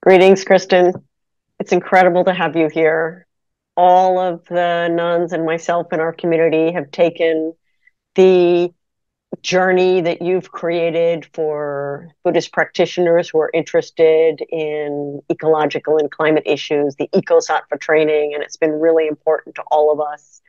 Greetings, Kristin. It's incredible to have you here. All of the nuns and myself in our community have taken the journey that you've created for Buddhist practitioners who are interested in ecological and climate issues, the eco-sattva training, and it's been really important to all of us.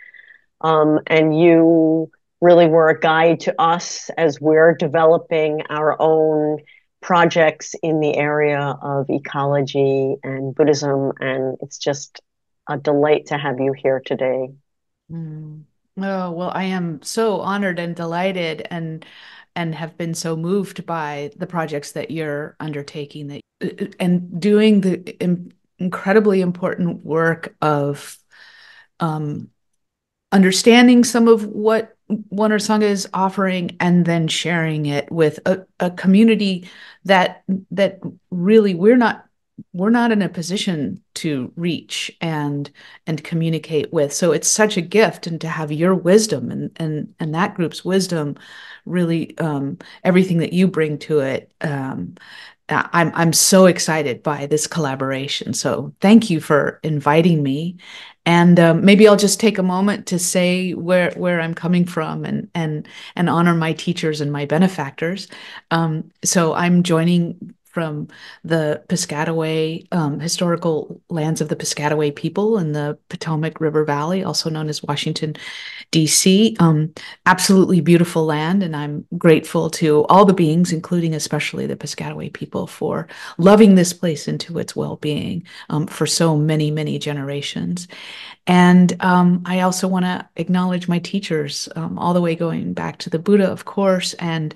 And you really were a guide to us as we're developing our own projects in the area of ecology and Buddhism. And it's just a delight to have you here today. Mm. Oh, well, I am so honored and delighted and have been so moved by the projects that you're undertaking and doing the incredibly important work of um, understanding some of what Wonder Sangha is offering and then sharing it with a community that really we're not in a position to reach and communicate with. So it's such a gift, and to have your wisdom and that group's wisdom, really everything that you bring to it. I'm so excited by this collaboration. So thank you for inviting me. And maybe I'll just take a moment to say where I'm coming from and honor my teachers and my benefactors. So I'm joining from the Piscataway historical lands of the Piscataway people in the Potomac River Valley, also known as Washington, D.C. Absolutely beautiful land, and I'm grateful to all the beings, including especially the Piscataway people, for loving this place into its well-being for so many, many generations. And I also want to acknowledge my teachers, all the way going back to the Buddha, of course, and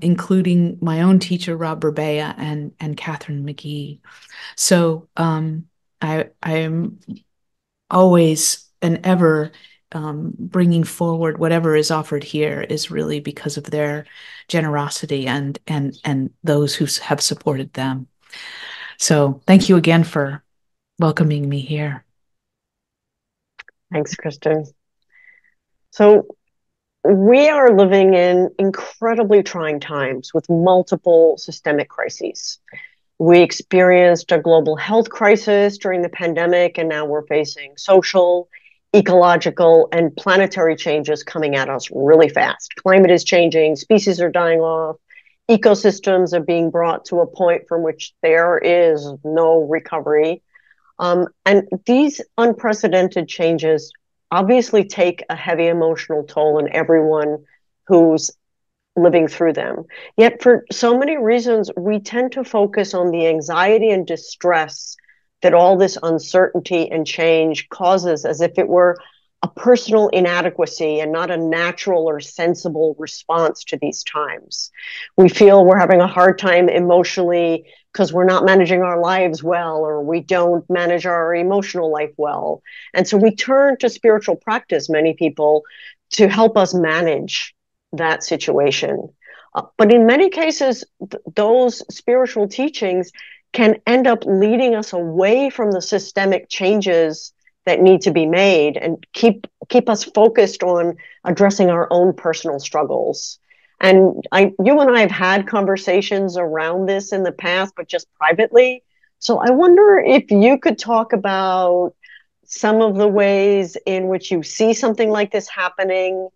including my own teacher, Rob Burbea, and Catherine McGee. So I'm always and ever bringing forward whatever is offered here is really because of their generosity and those who have supported them. So thank you again for welcoming me here. Thanks, Kristin. So we are living in incredibly trying times with multiple systemic crises. We experienced a global health crisis during the pandemic, and now we're facing social, ecological, and planetary changes coming at us really fast. Climate is changing, species are dying off, ecosystems are being brought to a point from which there is no recovery. And these unprecedented changes obviously take a heavy emotional toll on everyone who's living through them. Yet, for so many reasons, we tend to focus on the anxiety and distress that all this uncertainty and change causes as if it were a personal inadequacy and not a natural or sensible response to these times. We feel we're having a hard time emotionally because we're not managing our lives well, or we don't manage our emotional life well. And so we turn to spiritual practice, many people, to help us manage that situation. But in many cases, those spiritual teachings can end up leading us away from the systemic changes that need to be made and keep us focused on addressing our own personal struggles. And you and I have had conversations around this in the past, but just privately. So I wonder if you could talk about some of the ways in which you see something like this happening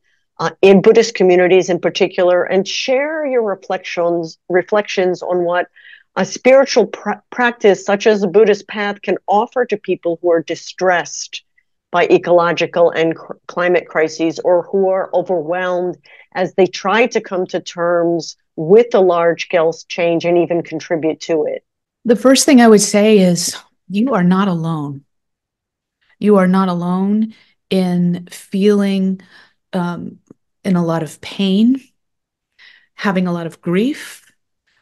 in Buddhist communities in particular, and share your reflections on what a spiritual practice such as the Buddhist path can offer to people who are distressed by ecological and climate crises, or who are overwhelmed as they try to come to terms with the large scale change and even contribute to it. The first thing I would say is you are not alone. You are not alone in feeling um, in a lot of pain, having a lot of grief,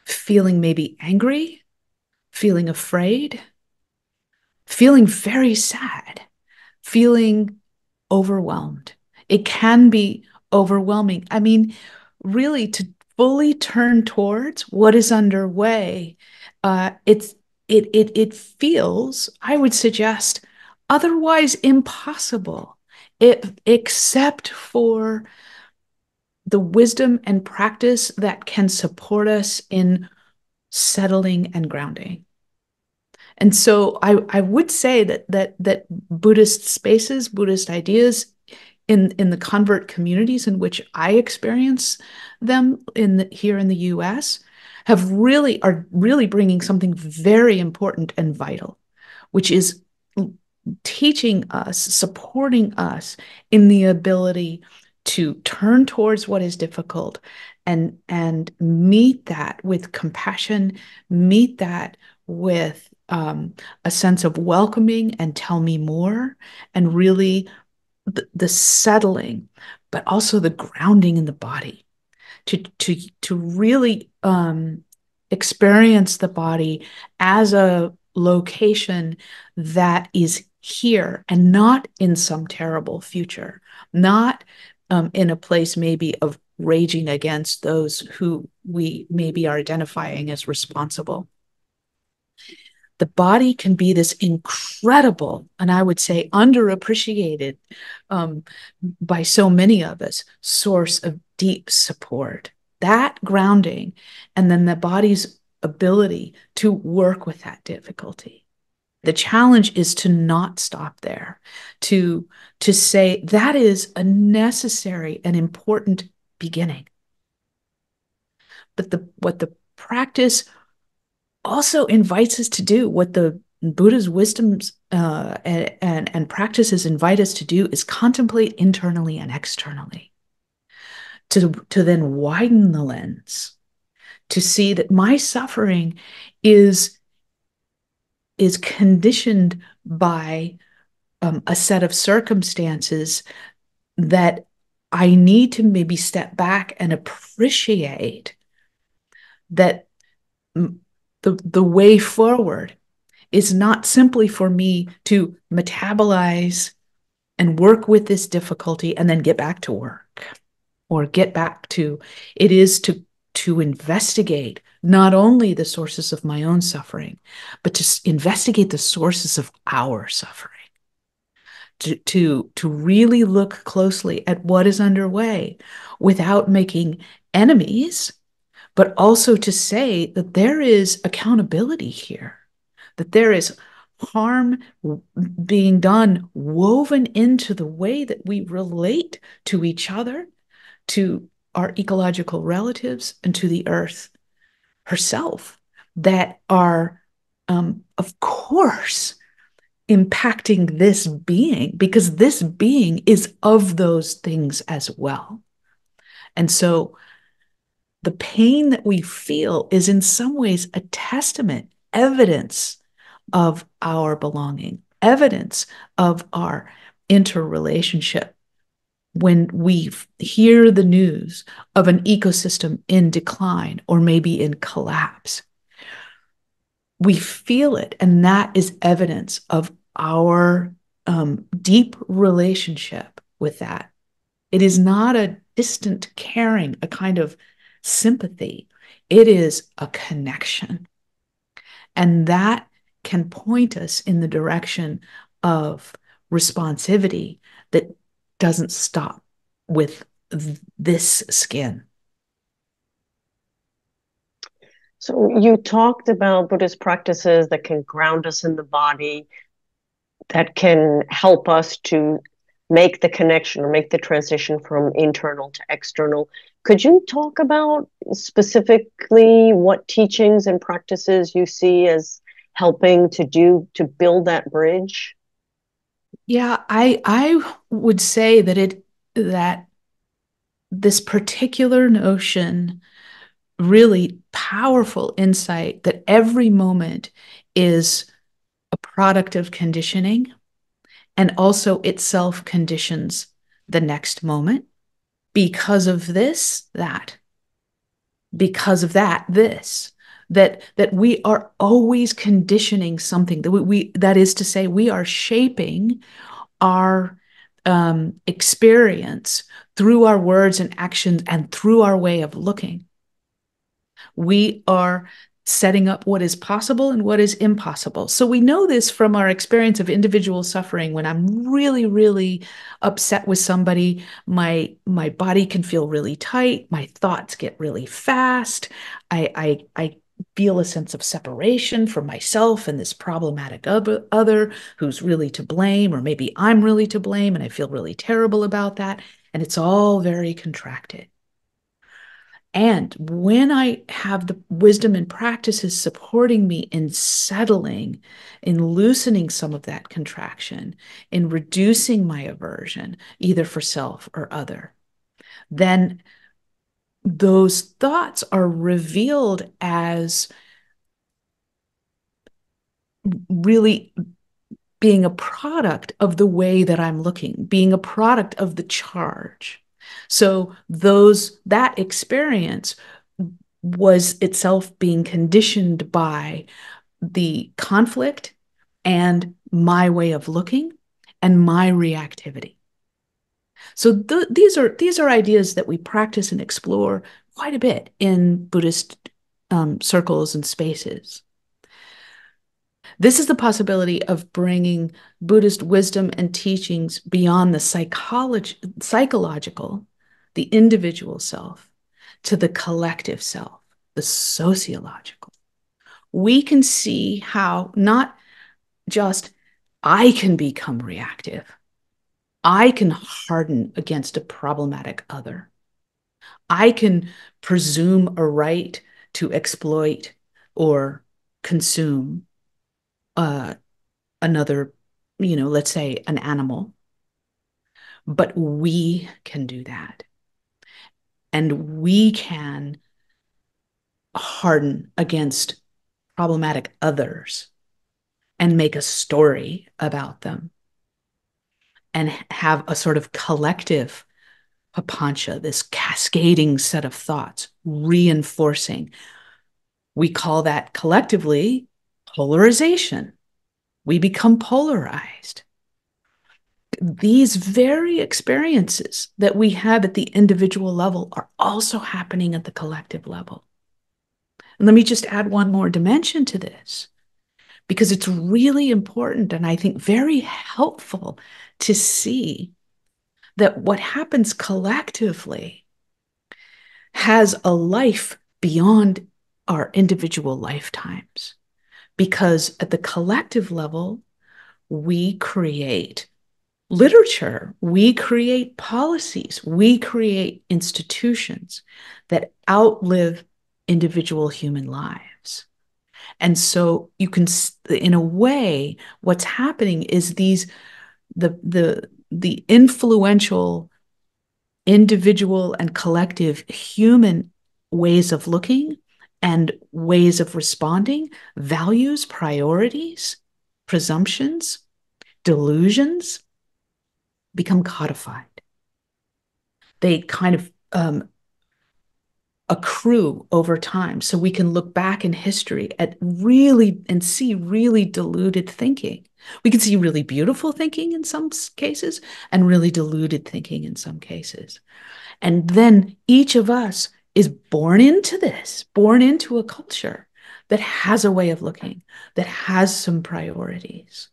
feeling maybe angry, feeling afraid, feeling very sad, feeling overwhelmed. It can be overwhelming. I mean, really, to fully turn towards what is underway, it feels, I would suggest, otherwise impossible, except for the wisdom and practice that can support us in settling and grounding. And so I would say that Buddhist spaces, Buddhist ideas in the convert communities in which I experience them here in the US are really bringing something very important and vital, which is teaching us, supporting us in the ability to turn towards what is difficult and meet that with compassion, meet that with a sense of welcoming and tell me more, and really the settling, but also the grounding in the body to really experience the body as a location that is here and not in some terrible future, not in a place maybe of raging against those who we maybe are identifying as responsible. The body can be this incredible, and I would say underappreciated um, by so many of us, source of deep support. That grounding, and then the body's ability to work with that difficulty. The challenge is to not stop there, to say that is a necessary and important beginning. But what the practice also invites us to do, what the Buddha's wisdoms and practices invite us to do, is contemplate internally and externally, to then widen the lens, to see that my suffering is conditioned by a set of circumstances that I need to maybe step back and appreciate that the way forward is not simply for me to metabolize and work with this difficulty and then get back to work or get back to it is to investigate not only the sources of my own suffering, but to investigate the sources of our suffering, to really look closely at what is underway without making enemies, but also to say that there is accountability here, that there is harm being done woven into the way that we relate to each other, to our ecological relatives, and to the earth herself, that are, of course, impacting this being, because this being is of those things as well. And so the pain that we feel is in some ways a testament, evidence of our belonging, evidence of our interrelationship. When we hear the news of an ecosystem in decline or maybe in collapse, we feel it, and that is evidence of our deep relationship with that. It is not a distant caring, a kind of sympathy. It is a connection. And that can point us in the direction of responsivity that doesn't stop with this skin. So you talked about Buddhist practices that can ground us in the body, that can help us to make the connection or make the transition from internal to external. Could you talk about specifically what teachings and practices you see as helping to build that bridge? Yeah, I would say that this particular notion, really powerful insight that every moment is a product of conditioning, and also itself conditions the next moment. Because of this, that. Because of that, this. That we are always conditioning something, that is to say, we are shaping our experience through our words and actions and through our way of looking. We are setting up what is possible and what is impossible. So we know this from our experience of individual suffering. When I'm really, really upset with somebody, my body can feel really tight. My thoughts get really fast. I feel a sense of separation from myself and this problematic other who's really to blame, or maybe I'm really to blame and I feel really terrible about that. And it's all very contracted. And when I have the wisdom and practices supporting me in settling, in loosening some of that contraction, in reducing my aversion, either for self or other, then those thoughts are revealed as really being a product of the way that I'm looking, being a product of the charge. So that experience was itself being conditioned by the conflict and my way of looking and my reactivity. So these are ideas that we practice and explore quite a bit in Buddhist circles and spaces. This is the possibility of bringing Buddhist wisdom and teachings beyond the psychological, the individual self, to the collective self, the sociological. We can see how not just I can become reactive, I can harden against a problematic other. I can presume a right to exploit or consume uh, another, let's say an animal, but we can do that. And we can harden against problematic others and make a story about them and have a sort of collective papancha, this cascading set of thoughts, reinforcing. We call that collectively polarization. We become polarized. These very experiences that we have at the individual level are also happening at the collective level. And let me just add one more dimension to this, because it's really important and I think very helpful to see that what happens collectively has a life beyond our individual lifetimes. Because at the collective level, we create literature, we create policies, we create institutions that outlive individual human lives. And so you can, in a way, what's happening is the influential individual and collective human ways of looking and ways of responding, values, priorities, presumptions, delusions become codified. They kind of accrue over time. So we can look back in history at really and see really deluded thinking. We can see really beautiful thinking in some cases and really deluded thinking in some cases. And then each of us is born into this, born into a culture that has a way of looking, that has some priorities.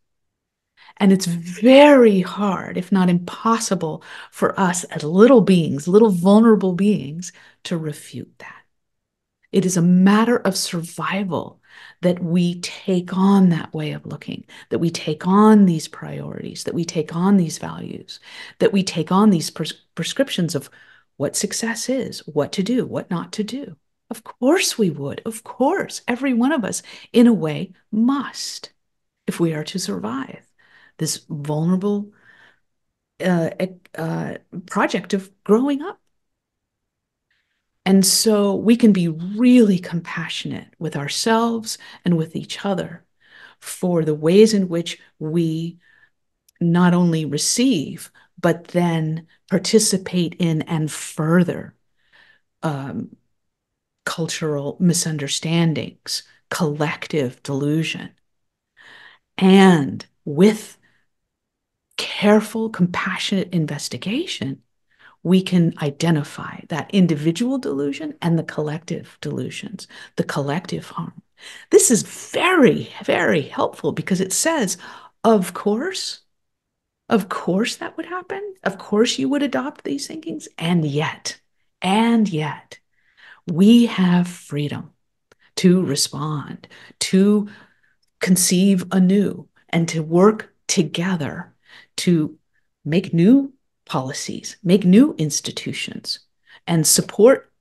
And it's very hard, if not impossible, for us as little beings, little vulnerable beings, to refute that. It is a matter of survival that we take on that way of looking, that we take on these priorities, that we take on these values, that we take on these prescriptions of what success is, what to do, what not to do. Of course we would. Of course, every one of us, in a way, must, if we are to survive this vulnerable project of growing up. And so we can be really compassionate with ourselves and with each other for the ways in which we not only receive, but then participate in and further cultural misunderstandings, collective delusion. And with careful, compassionate investigation, we can identify that individual delusion and the collective delusions, the collective harm. This is very, very helpful because it says, of course that would happen. Of course you would adopt these thinkings. And yet, we have freedom to respond, to conceive anew, and to work together to make new policies, make new institutions, and support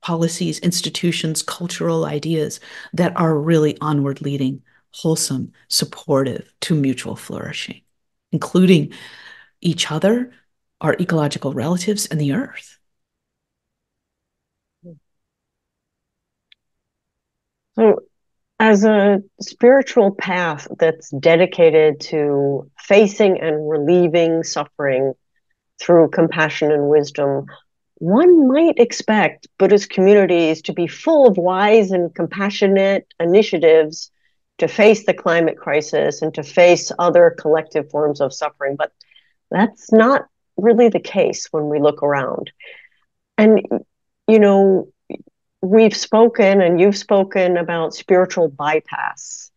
policies, institutions, cultural ideas that are really onward leading, wholesome, supportive to mutual flourishing, including each other, our ecological relatives, and the earth. So, as a spiritual path that's dedicated to facing and relieving suffering through compassion and wisdom, one might expect Buddhist communities to be full of wise and compassionate initiatives to face the climate crisis and to face other collective forms of suffering. But that's not really the case when we look around. And, you know, we've spoken and you've spoken about spiritual bypass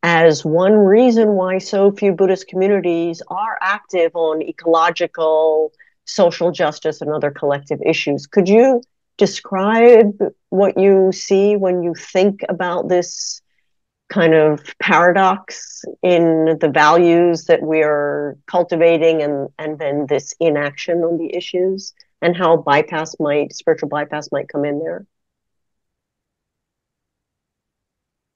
as one reason why so few Buddhist communities are active on ecological, social justice, and other collective issues. Could you describe what you see when you think about this kind of paradox in the values that we are cultivating and then this inaction on the issues, and how spiritual bypass might come in there?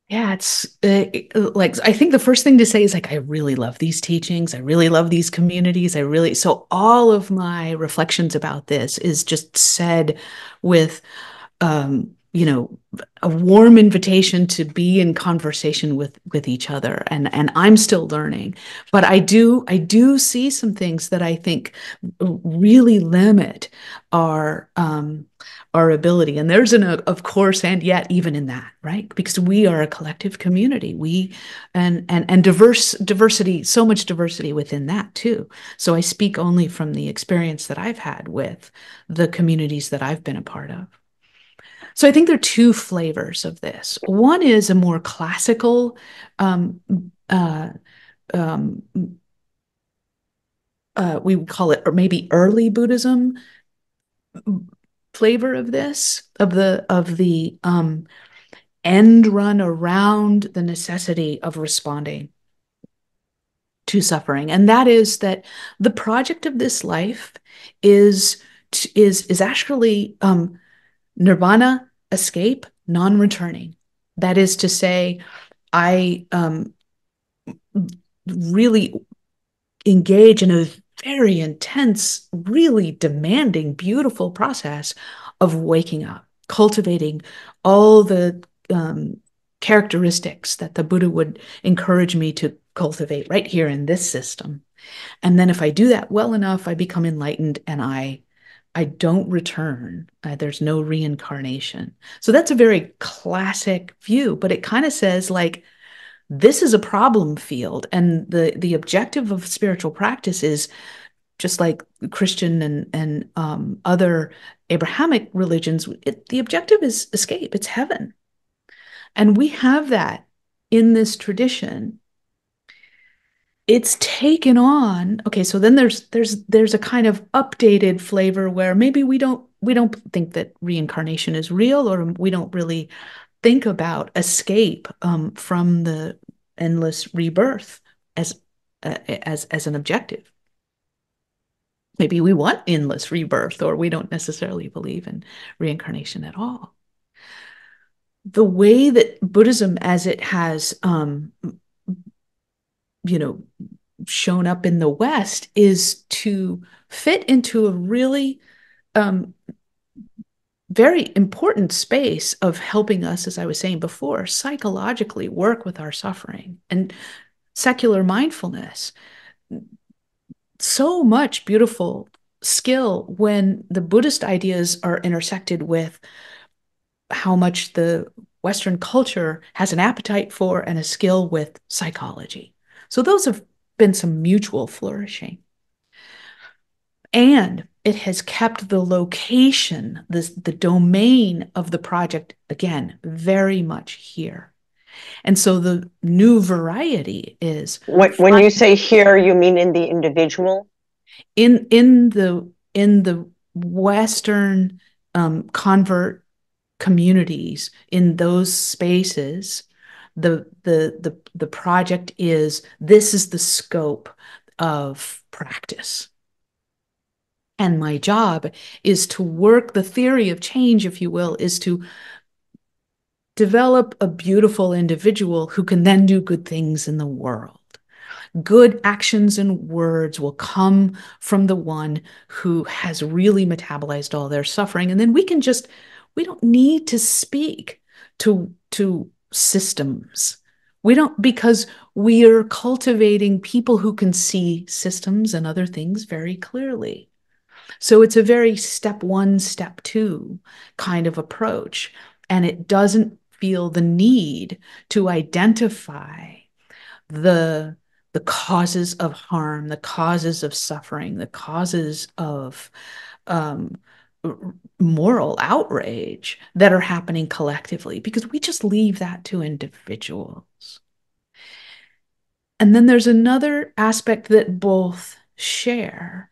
Yeah, it's like I think the first thing to say is like I really love these teachings. I really love these communities. So all of my reflections about this is just said with you know, a warm invitation to be in conversation with each other. And I'm still learning, but I do see some things that I think really limit our our ability. And there's an of course and yet even in that, right? Because we are a collective community. We and diversity, so much diversity within that too. So I speak only from the experience that I've had with the communities that I've been a part of. So I think there are two flavors of this. One is a more classical, um, uh, um, we would call it, or maybe early Buddhism flavor of this, of the end run around the necessity of responding to suffering, and that is that the project of this life is is actually nirvana, escape, non-returning. That is to say, I really engage in a very intense, really demanding, beautiful process of waking up, cultivating all the characteristics that the Buddha would encourage me to cultivate right here in this system. And then if I do that well enough, I become enlightened and I don't return. There's no reincarnation. So that's a very classic view, but it kind of says like this is a problem field, and the objective of spiritual practice is just like Christian and other Abrahamic religions. The objective is escape. It's heaven, and we have that in this tradition. It's taken on. Okay, so then there's a kind of updated flavor where maybe we don't think that reincarnation is real, or we don't really think about escape from the endless rebirth as as an objective. Maybe we want endless rebirth, or we don't necessarily believe in reincarnation at all. The way that Buddhism, as it has, you know, shown up in the West, is to fit into a really very important space of helping us, as I was saying before, psychologically work with our suffering and secular mindfulness. So much beautiful skill when the Buddhist ideas are intersected with how much the Western culture has an appetite for and a skill with psychology. So those have been some mutual flourishing. And it has kept the location, the domain of the project, again, very much here. And so the new variety is When you say here, you mean in the individual? in the Western convert communities in those spaces, the project is, this is the scope of practice. And my job is to work the theory of change, if you will, is to develop a beautiful individual who can then do good things in the world. Good actions and words will come from the one who has really metabolized all their suffering. And then we don't need to speak to systems. We don't, because we are cultivating people who can see systems and other things very clearly. So it's a very step one, step two kind of approach. And it doesn't feel the need to identify the the causes of harm, the causes of suffering, the causes of um, moral outrage that are happening collectively, because we just leave that to individuals. And then there's another aspect that both share,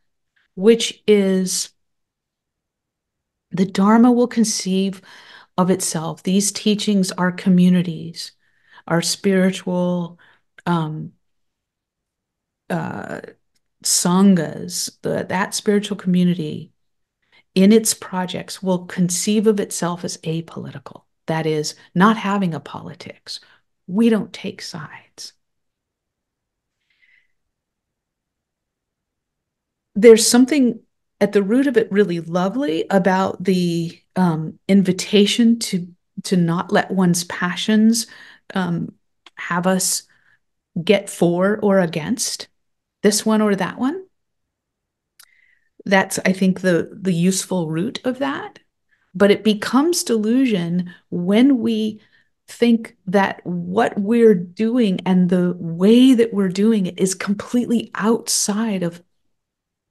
which is the Dharma will conceive of itself. These teachings are communities, are spiritual um, uh, sanghas, that spiritual community in its projects will conceive of itself as apolitical. That is, not having a politics. We don't take sides. There's something at the root of it really lovely about the invitation to not let one's passions have us get for or against this one or that one. That's, I think, the useful root of that. But it becomes delusion when we think that what we're doing and the way that we're doing it is completely outside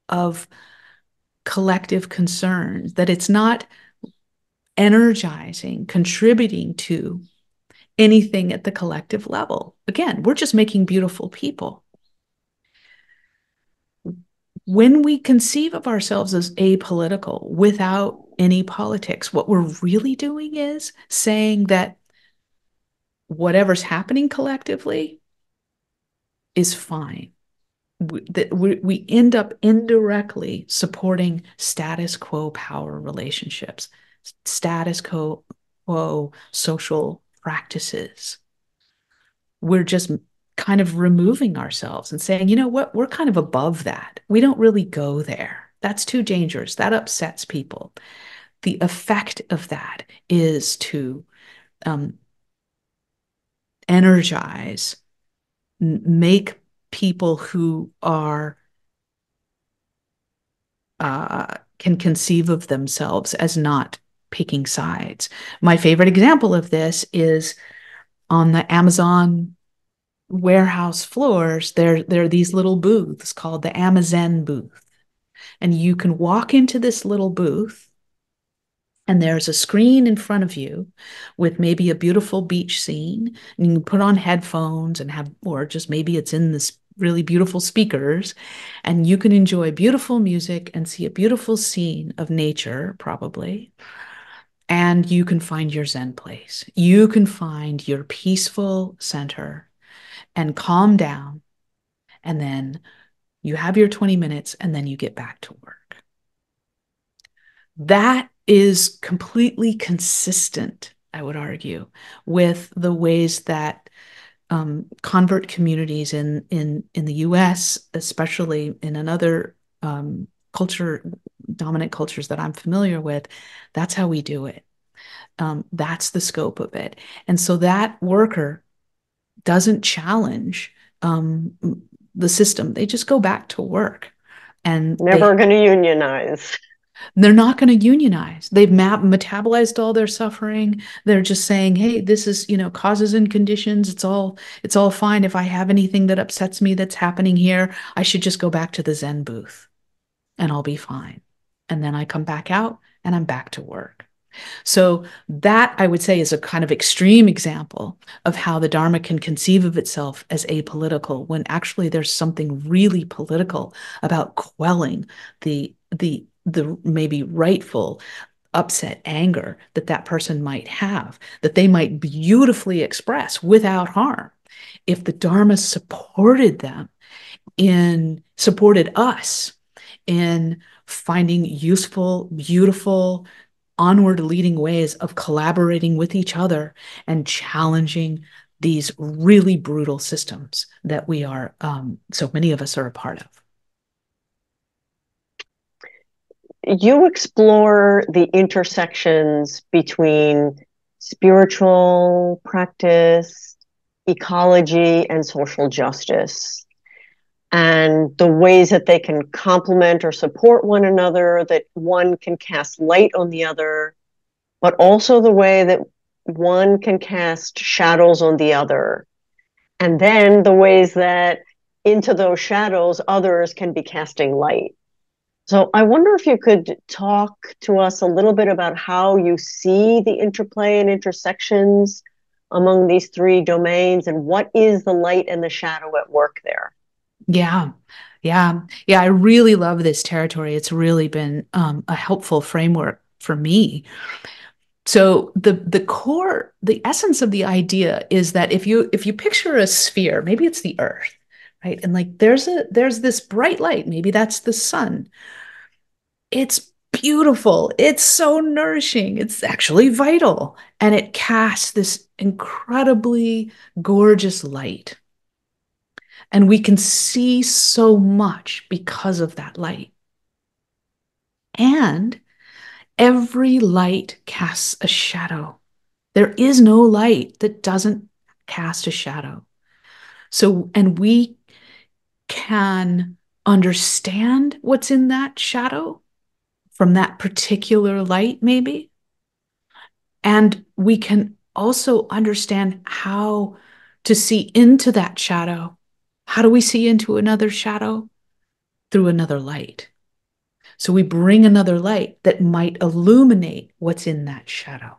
of collective concerns, that it's not energizing, contributing to anything at the collective level. Again, we're just making beautiful people. When we conceive of ourselves as apolitical without any politics, what we're really doing is saying that whatever's happening collectively is fine. We end up indirectly supporting status quo power relationships, status quo social practices. We're just kind of removing ourselves and saying, you know what, we're kind of above that. We don't really go there. That's too dangerous. That upsets people. The effect of that is to energize, make people who are can conceive of themselves as not picking sides. My favorite example of this is on the Amazon warehouse floors. There are these little booths called the Amazon booth. And you can walk into this little booth, and there's a screen in front of you with maybe a beautiful beach scene. And you can put on headphones and have, or just maybe it's in this really beautiful speakers, and you can enjoy beautiful music and see a beautiful scene of nature, probably. And you can find your Zen place. You can find your peaceful center and calm down. And then you have your 20 minutes and then you get back to work. That is completely consistent, I would argue, with the ways that convert communities in the US, especially in another dominant cultures that I'm familiar with, that's how we do it. That's the scope of it. And so that worker doesn't challenge the system. They just go back to work. And never going to unionize. They're not going to unionize. They've metabolized all their suffering. They're just saying, hey, this is, causes and conditions. It's all fine. If I have anything that upsets me that's happening here, I should just go back to the Zen booth and I'll be fine. And then I come back out and I'm back to work. So that, I would say, is a kind of extreme example of how the Dharma can conceive of itself as apolitical, when actually there's something really political about quelling the maybe rightful upset anger that that person might have, that they might beautifully express without harm. If the Dharma supported them supported us in finding useful, beautiful, onward leading ways of collaborating with each other and challenging these really brutal systems that we are, so many of us are a part of. You explore the intersections between spiritual practice, ecology, and social justice, and the ways that they can complement or support one another, that one can cast light on the other, but also the way that one can cast shadows on the other. And then the ways that into those shadows, others can be casting light. So I wonder if you could talk to us a little bit about how you see the interplay and intersections among these three domains, and what is the light and the shadow at work there? Yeah. Yeah. I really love this territory. It's really been a helpful framework for me. So the essence of the idea is that if you picture a sphere, maybe it's the earth, right? And like there's this bright light, maybe that's the sun. It's beautiful. It's so nourishing. It's actually vital. And it casts this incredibly gorgeous light. And we can see so much because of that light. And every light casts a shadow. There is no light that doesn't cast a shadow. So, and we can understand what's in that shadow from that particular light, maybe. And we can also understand how to see into that shadow. How do we see into another shadow? Through another light. So we bring another light that might illuminate what's in that shadow.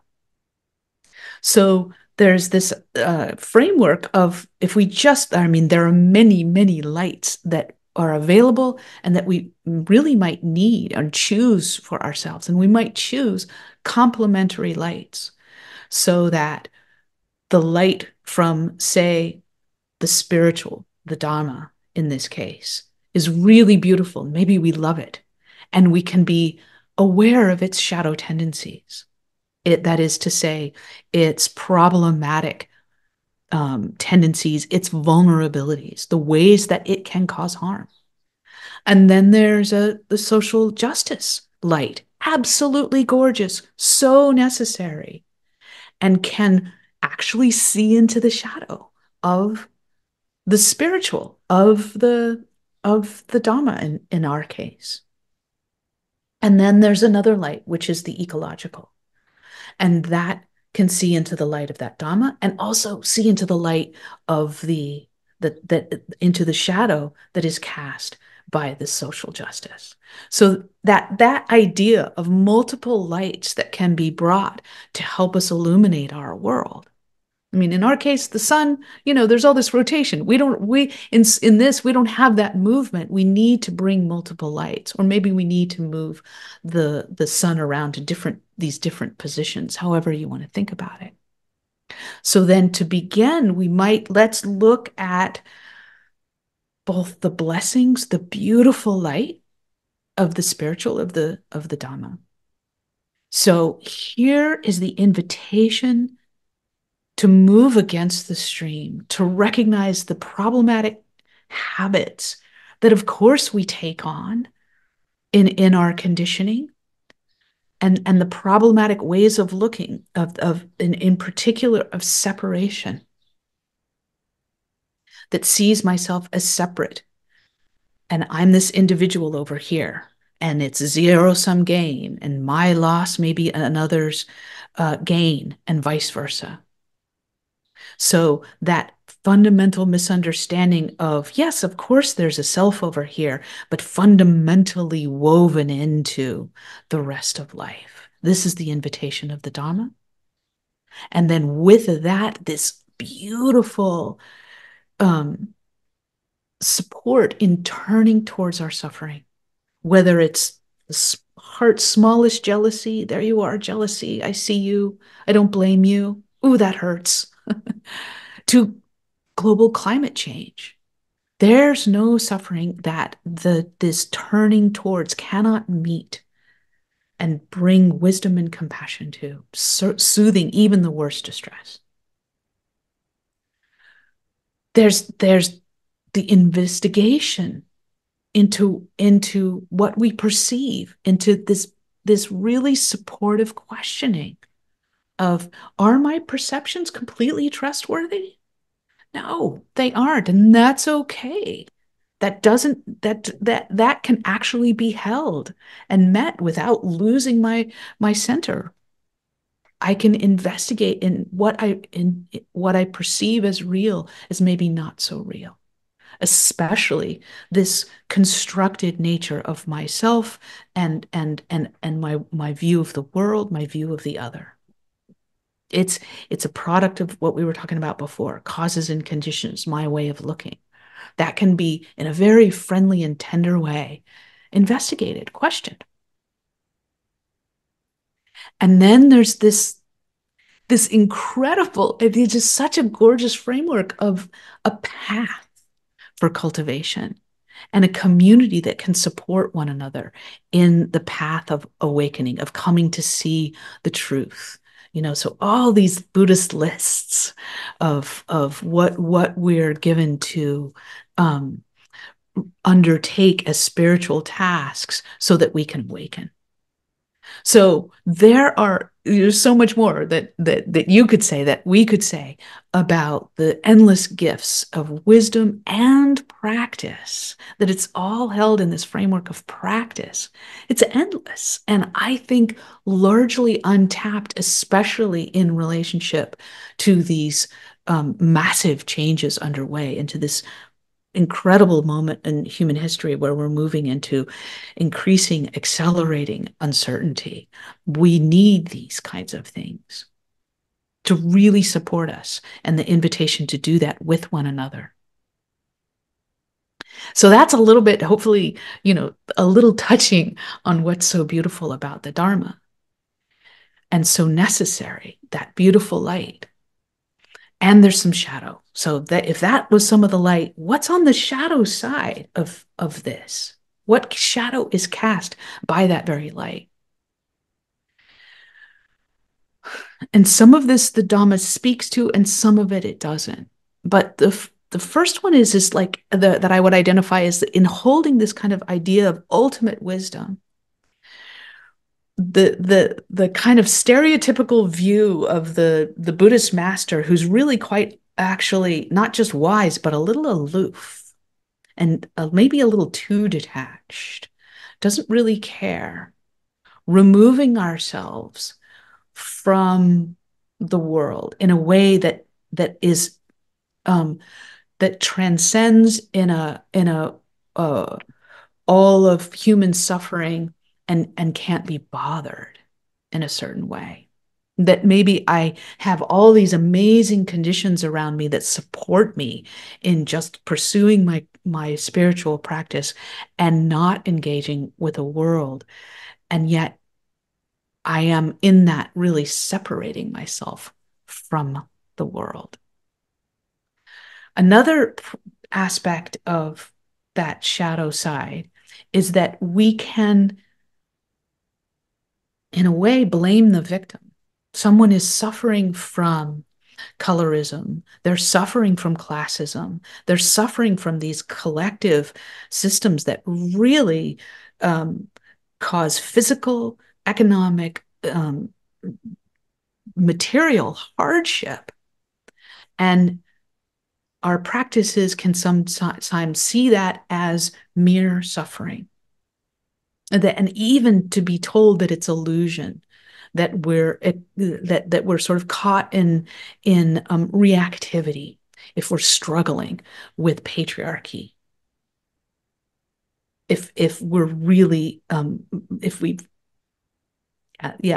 So there's this framework of if we just, I mean, there are many, many lights that are available and that we really might need and choose for ourselves. And we might choose complementary lights so that the light from, say, the spiritual, the Dharma in this case, is really beautiful. Maybe we love it and we can be aware of its shadow tendencies. That is to say, its problematic tendencies, its vulnerabilities, the ways that it can cause harm. And then there's the social justice light, absolutely gorgeous, so necessary, and can actually see into the shadow of the spiritual, of the Dhamma in our case. And then there's another light, which is the ecological. And that can see into the light of that Dhamma and also see into the light of that into the shadow that is cast by the social justice. So that idea of multiple lights that can be brought to help us illuminate our world. I mean, in our case, the sun, there's all this rotation. In this, we don't have that movement. We need to bring multiple lights, or maybe we need to move the sun around to these different positions, however you want to think about it. So then to begin, let's look at both the blessings, the beautiful light of the spiritual, of the Dhamma. So here is the invitation to move against the stream, to recognize the problematic habits that, of course, we take on in our conditioning, and the problematic ways of looking in particular of separation that sees myself as separate, and I'm this individual over here, and it's zero-sum game, and my loss may be another's gain, and vice versa. So that fundamental misunderstanding of, yes, of course, there's a self over here, but fundamentally woven into the rest of life. This is the invitation of the Dhamma. And then with that, this beautiful support in turning towards our suffering, whether it's heart's smallest jealousy. There you are, jealousy. I see you. I don't blame you. Ooh, that hurts. To global climate change. There's no suffering that this turning towards cannot meet and bring wisdom and compassion to, soothing even the worst distress. There's the investigation into what we perceive, into this really supportive questioning of, are my perceptions completely trustworthy? No, they aren't, and that's okay. That can actually be held and met without losing my center. I can investigate in what I perceive as real as maybe not so real, especially this constructed nature of myself and my view of the world, my view of the other. It's a product of what we were talking about before, causes and conditions, my way of looking. That can be, in a very friendly and tender way, investigated, questioned. And then there's this incredible, it's just such a gorgeous framework of a path for cultivation and a community that can support one another in the path of awakening, of coming to see the truth. So all these Buddhist lists of what we're given to undertake as spiritual tasks so that we can awaken. So there's so much more that you could say, that we could say, about the endless gifts of wisdom and practice, that it's all held in this framework of practice. It's endless, and I think largely untapped, especially in relationship to these massive changes underway, into this incredible moment in human history where we're moving into increasing, accelerating uncertainty. We need these kinds of things to really support us, and the invitation to do that with one another. So that's a little bit, hopefully, a little touching on what's so beautiful about the Dharma and so necessary, that beautiful light. And there's some shadow. So that if that was some of the light, what's on the shadow side of this? What shadow is cast by that very light? And some of this the Dhamma speaks to, and some of it doesn't. But the first one is like that I would identify as in holding this kind of idea of ultimate wisdom. The kind of stereotypical view of the Buddhist master, who's really quite actually not just wise, but a little aloof and maybe a little too detached, doesn't really care, removing ourselves from the world in a way that that transcends in a all of human suffering and can't be bothered in a certain way. That maybe I have all these amazing conditions around me that support me in just pursuing my spiritual practice and not engaging with the world. And yet I am in that really separating myself from the world. Another aspect of that shadow side is that we can, in a way, blame the victim. Someone is suffering from colorism. They're suffering from classism. They're suffering from these collective systems that really cause physical, economic, material hardship. And our practices can sometimes see that as mere suffering. And even to be told that it's illusion, that we're sort of caught in reactivity if we're struggling with patriarchy, if we're really if we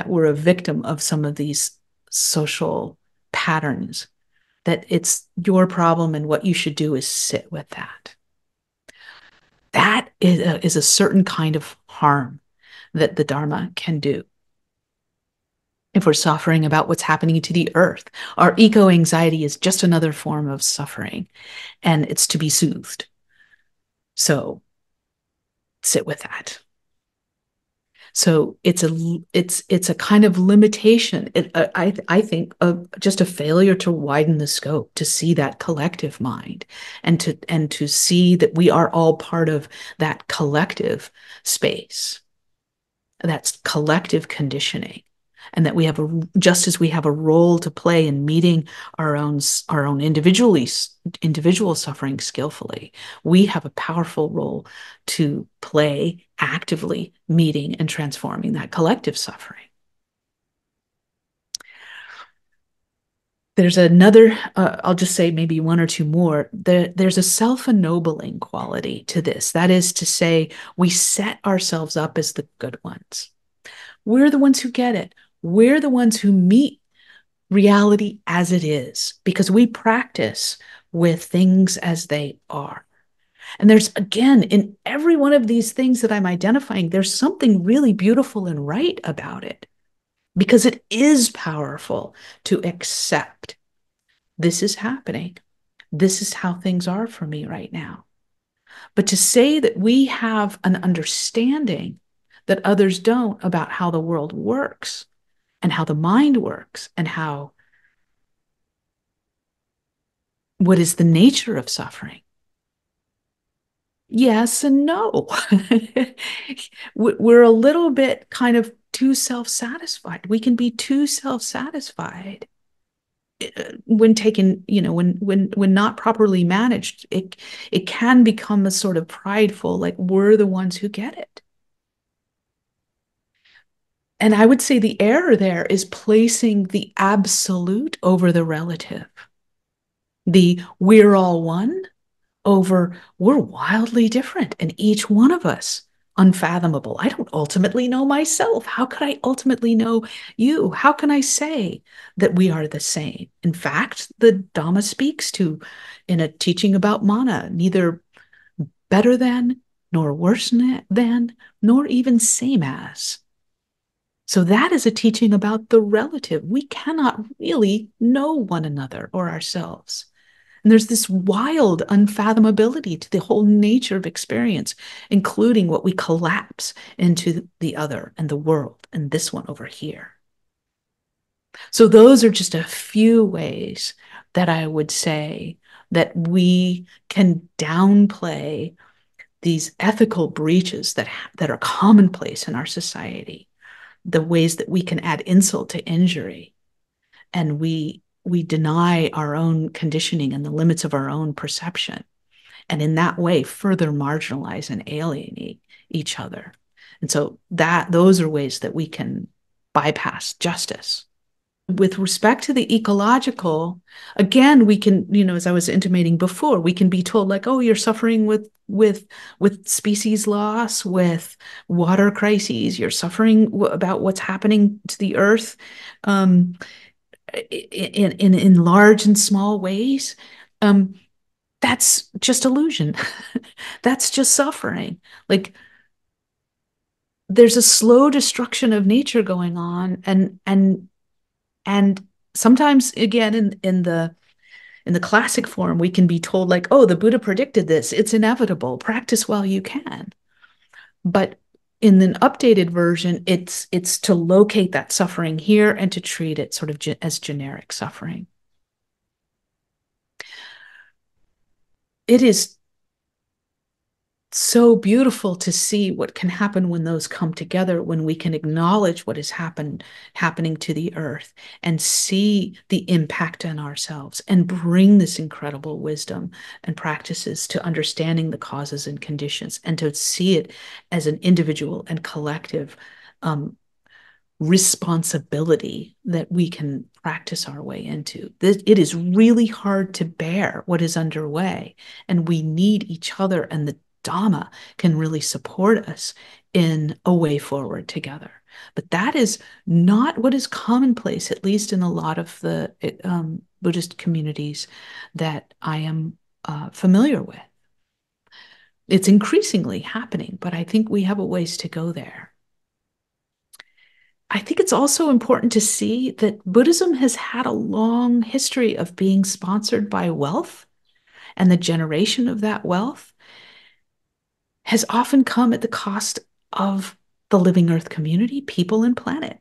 we're a victim of some of these social patterns, that it's your problem and what you should do is sit with that. That is a certain kind of harm that the Dharma can do. If we're suffering about what's happening to the earth, our eco-anxiety is just another form of suffering, and it's to be soothed. So sit with that. So it's a kind of limitation. I think of just a failure to widen the scope, to see that collective mind, and to see that we are all part of that collective space. That's collective conditioning, and that we have just as we have a role to play in meeting our own individual suffering skillfully, we have a powerful role to play actively meeting and transforming that collective suffering. There's another, I'll just say maybe one or two more. There's a self-ennobling quality to this. That is to say, we set ourselves up as the good ones. We're the ones who get it. We're the ones who meet reality as it is because we practice with things as they are. And there's, again, in every one of these things that I'm identifying, there's something really beautiful and right about it because it is powerful to accept this is happening. This is how things are for me right now. But to say that we have an understanding that others don't about how the world works and how the mind works and what is the nature of suffering? Yes and no. We're a little bit kind of too self-satisfied. We can be too self-satisfied when taken, when not properly managed. It can become a sort of prideful, like we're the ones who get it. And I would say the error there is placing the absolute over the relative. The we're all one over we're wildly different, and each one of us unfathomable. I don't ultimately know myself. How could I ultimately know you? How can I say that we are the same? In fact, the Dhamma speaks to, in a teaching about mana, neither better than, nor worse than, nor even same as. So that is a teaching about the relative. We cannot really know one another or ourselves. And there's this wild unfathomability to the whole nature of experience, including what we collapse into the other and the world and this one over here. So those are just a few ways that I would say that we can downplay these ethical breaches that are commonplace in our society, the ways that we can add insult to injury, and we deny our own conditioning and the limits of our own perception, and in that way further marginalize and alienate each other. And so those are ways that we can bypass justice. With respect to the ecological, again, we can, as I was intimating before, we can be told like, oh, you're suffering with species loss, with water crises, you're suffering about what's happening to the earth. In large and small ways, that's just illusion. That's just suffering. Like there's a slow destruction of nature going on, and sometimes again in the classic form, we can be told like, oh, the Buddha predicted this. It's inevitable. Practice while you can. But in an updated version, it's to locate that suffering here and to treat it sort of as generic suffering. It is so beautiful to see what can happen when those come together, when we can acknowledge what is happening to the earth and see the impact on ourselves and bring this incredible wisdom and practices to understanding the causes and conditions, and to see it as an individual and collective responsibility that we can practice our way into. It is really hard to bear what is underway, and we need each other, and the Dhamma can really support us in a way forward together. But that is not what is commonplace, at least in a lot of the Buddhist communities that I am familiar with. It's increasingly happening, but I think we have a ways to go there. I think it's also important to see that Buddhism has had a long history of being sponsored by wealth, and the generation of that wealth has often come at the cost of the living earth community, people, and planet.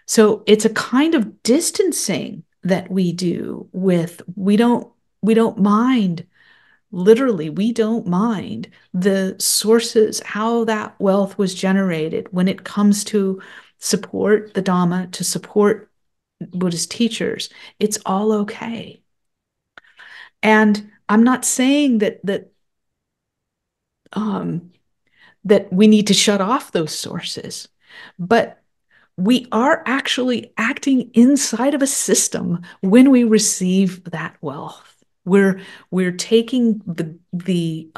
So it's a kind of distancing that we do with we don't mind, literally, we don't mind the sources, how that wealth was generated when it comes to support the Dhamma, to support Buddhist teachers. It's all okay. And I'm not saying um, that we need to shut off those sources, but we are actually acting inside of a system when we receive that wealth. We're taking the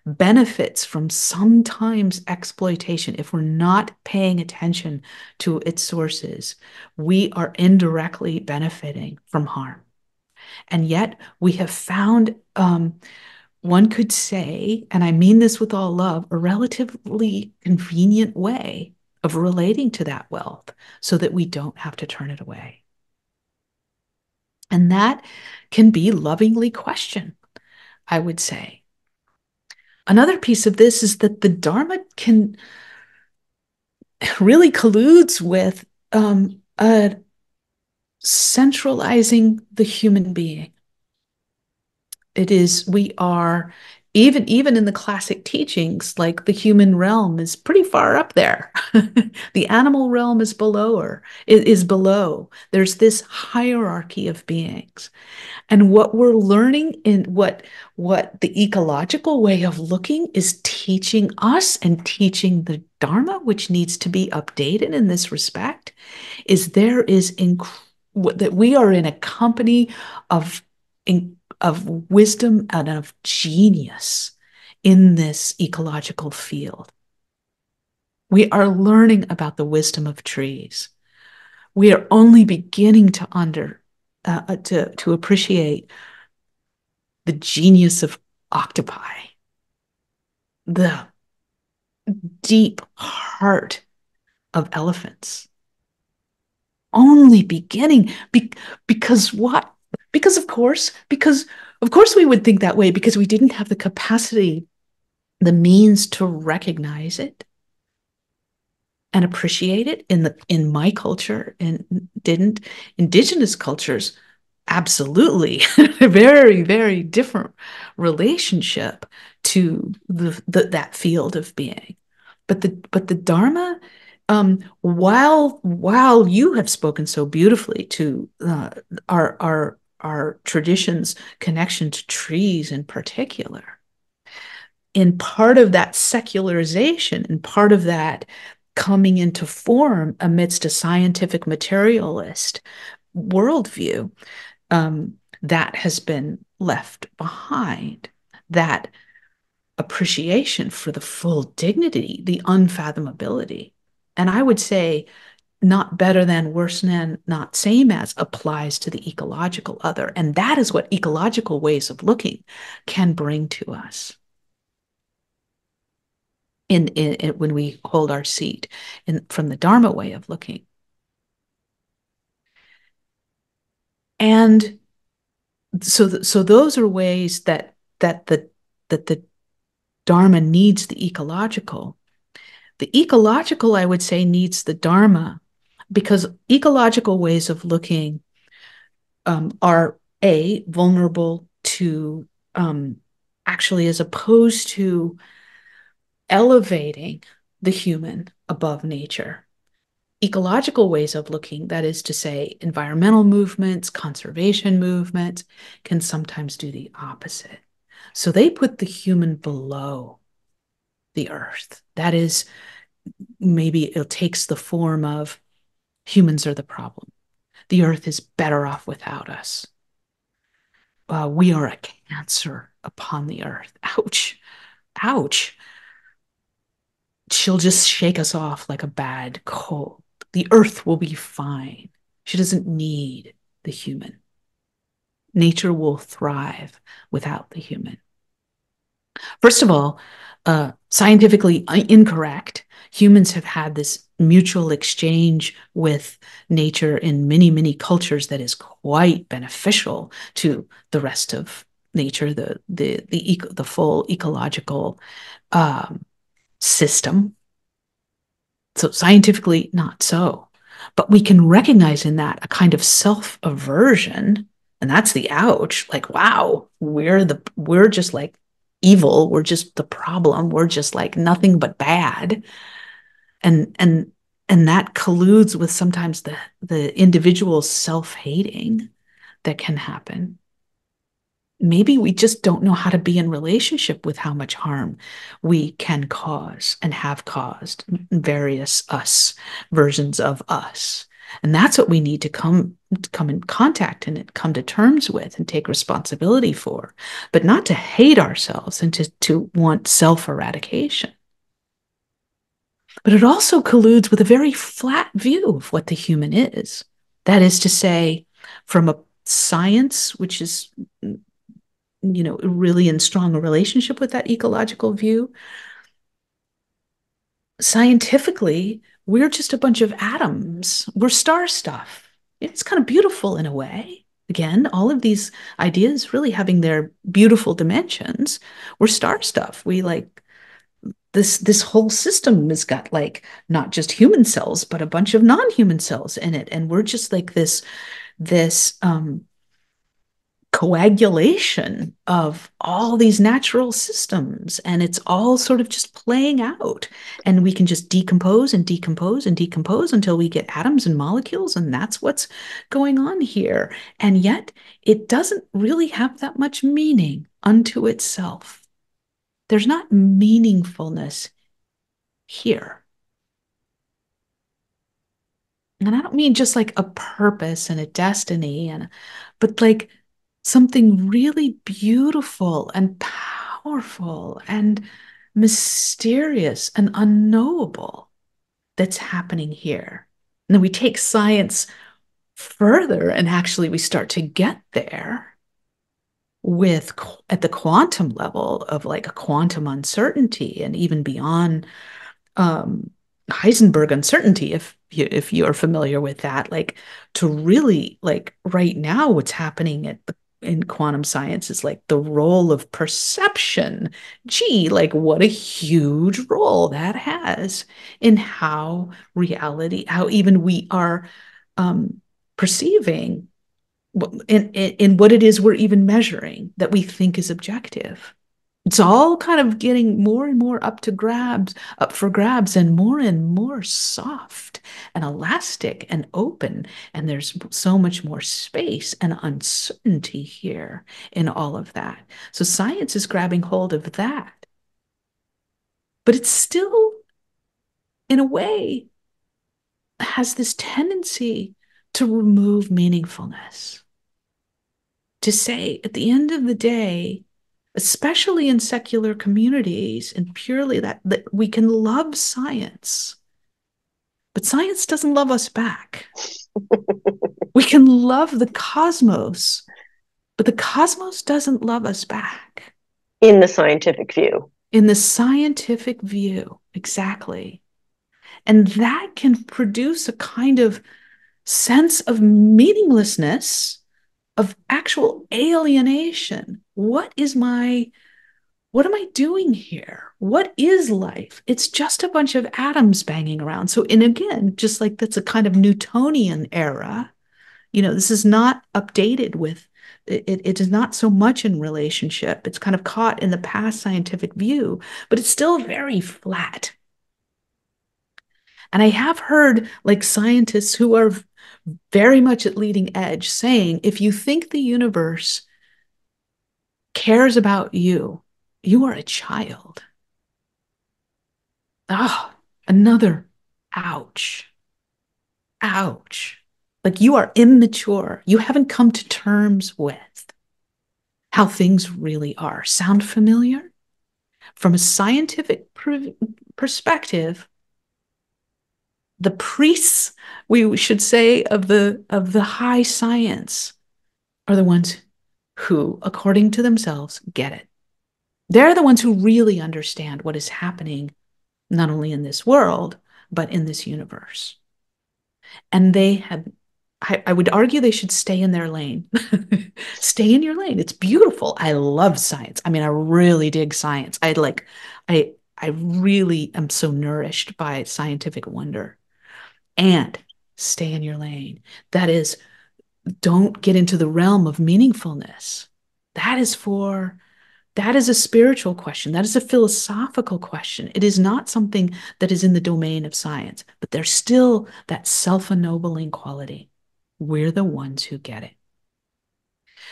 benefits from sometimes exploitation. If we're not paying attention to its sources, we are indirectly benefiting from harm. And yet we have found, one could say, and I mean this with all love, a relatively convenient way of relating to that wealth so that we don't have to turn it away. And that can be lovingly questioned, I would say. Another piece of this is that the Dharma can really colludes with centralizing the human being. It is, we are, even in the classic teachings, like the human realm is pretty far up there. The animal realm is below, or is below. There's this hierarchy of beings. And what we're learning in what the ecological way of looking is teaching us, and teaching the Dharma, which needs to be updated in this respect, is there is that we are in a company of of wisdom and of genius in this ecological field. We are learning about the wisdom of trees. We are only beginning to appreciate the genius of octopi, the deep heart of elephants. Only beginning, because what? Because of course we would think that way, because we didn't have the capacity, the means to recognize it and appreciate it in my culture, and didn't. Indigenous cultures, absolutely, a very, very different relationship to that field of being. But the Dharma, while you have spoken so beautifully to our tradition's connection to trees in particular, in part of that secularization, and part of that coming into form amidst a scientific materialist worldview, that has been left behind. That appreciation for the full dignity, the unfathomability. And I would say, not better than, worse than, not same as, applies to the ecological other. And that is what ecological ways of looking can bring to us when we hold our seat from the Dharma way of looking. And so those are ways that the Dharma needs the ecological. The ecological, I would say, needs the Dharma, because ecological ways of looking are vulnerable to, actually, as opposed to elevating the human above nature. Ecological ways of looking, that is to say, environmental movements, conservation movements, can sometimes do the opposite. So they put the human below the earth. That is, maybe it takes the form of, humans are the problem. The earth is better off without us. We are a cancer upon the earth. Ouch. Ouch. She'll just shake us off like a bad cold. The earth will be fine. She doesn't need the human. Nature will thrive without the human. First of all, scientifically incorrect. Humans have had this mutual exchange with nature in many, many cultures that is quite beneficial to the rest of nature, the full ecological um, system. So scientifically, not so. But we can recognize in that a kind of self-aversion, and that's the ouch. Like, wow, we're just like evil. We're just the problem. We're just like nothing but bad. And that colludes with sometimes the individual self-hating that can happen. Maybe we just don't know how to be in relationship with how much harm we can cause and have caused various us versions of us. And that's what we need to come in contact and come to terms with and take responsibility for, but not to hate ourselves and to want self-eradication. But it also colludes with a very flat view of what the human is. That is to say, from a science, which is really in strong relationship with that ecological view. Scientifically, we're just a bunch of atoms. We're star stuff. It's kind of beautiful in a way. Again, all of these ideas really having their beautiful dimensions. We're star stuff. We like this whole system has got like not just human cells, but a bunch of non-human cells in it. And we're just like this coagulation of all these natural systems, and it's all sort of just playing out, and we can just decompose and decompose and decompose until we get atoms and molecules, and that's what's going on here. And yet it doesn't really have that much meaning unto itself. There's not meaningfulness here. And I don't mean just like a purpose and a destiny, but like something really beautiful and powerful and mysterious and unknowable that's happening here. And then we take science further, and actually we start to get there with at the quantum level of like a quantum uncertainty, and even beyond um, Heisenberg uncertainty, if you're familiar with that, like to really like right now, what's happening in quantum science is like the role of perception. Gee, like what a huge role that has in how reality, how even we are perceiving in what it is we're even measuring that we think is objective. It's all kind of getting more and more up for grabs, and more soft and elastic and open. And there's so much more space and uncertainty here in all of that. So science is grabbing hold of that. But it's still, in a way, has this tendency to remove meaningfulness. To say, at the end of the day, especially in secular communities and purely that we can love science, but science doesn't love us back. We can love the cosmos, but the cosmos doesn't love us back. In the scientific view. In the scientific view, exactly. And that can produce a kind of sense of meaninglessness, of actual alienation. What am I doing here? What is life? It's just a bunch of atoms banging around. So, and again, just like that's a kind of Newtonian era, this is not updated with, it is not so much in relationship. It's kind of caught in the past scientific view, but it's still very flat. And I have heard like scientists who are very much at leading edge saying, if you think the universe cares about you, you are a child. Oh, another ouch. Ouch. Like you are immature. You haven't come to terms with how things really are. Sound familiar? From a scientific perspective, the priests, we should say, of the high science are the ones who, according to themselves, get it. They're the ones who really understand what is happening not only in this world, but in this universe. And they have, I would argue they should stay in their lane. Stay in your lane. It's beautiful. I love science. I mean, I really dig science. I really am so nourished by scientific wonder. And stay in your lane. That is, don't get into the realm of meaningfulness. That is for that is a spiritual question. That is a philosophical question. It is not something that is in the domain of science, but there's still that self-ennobling quality. We're the ones who get it.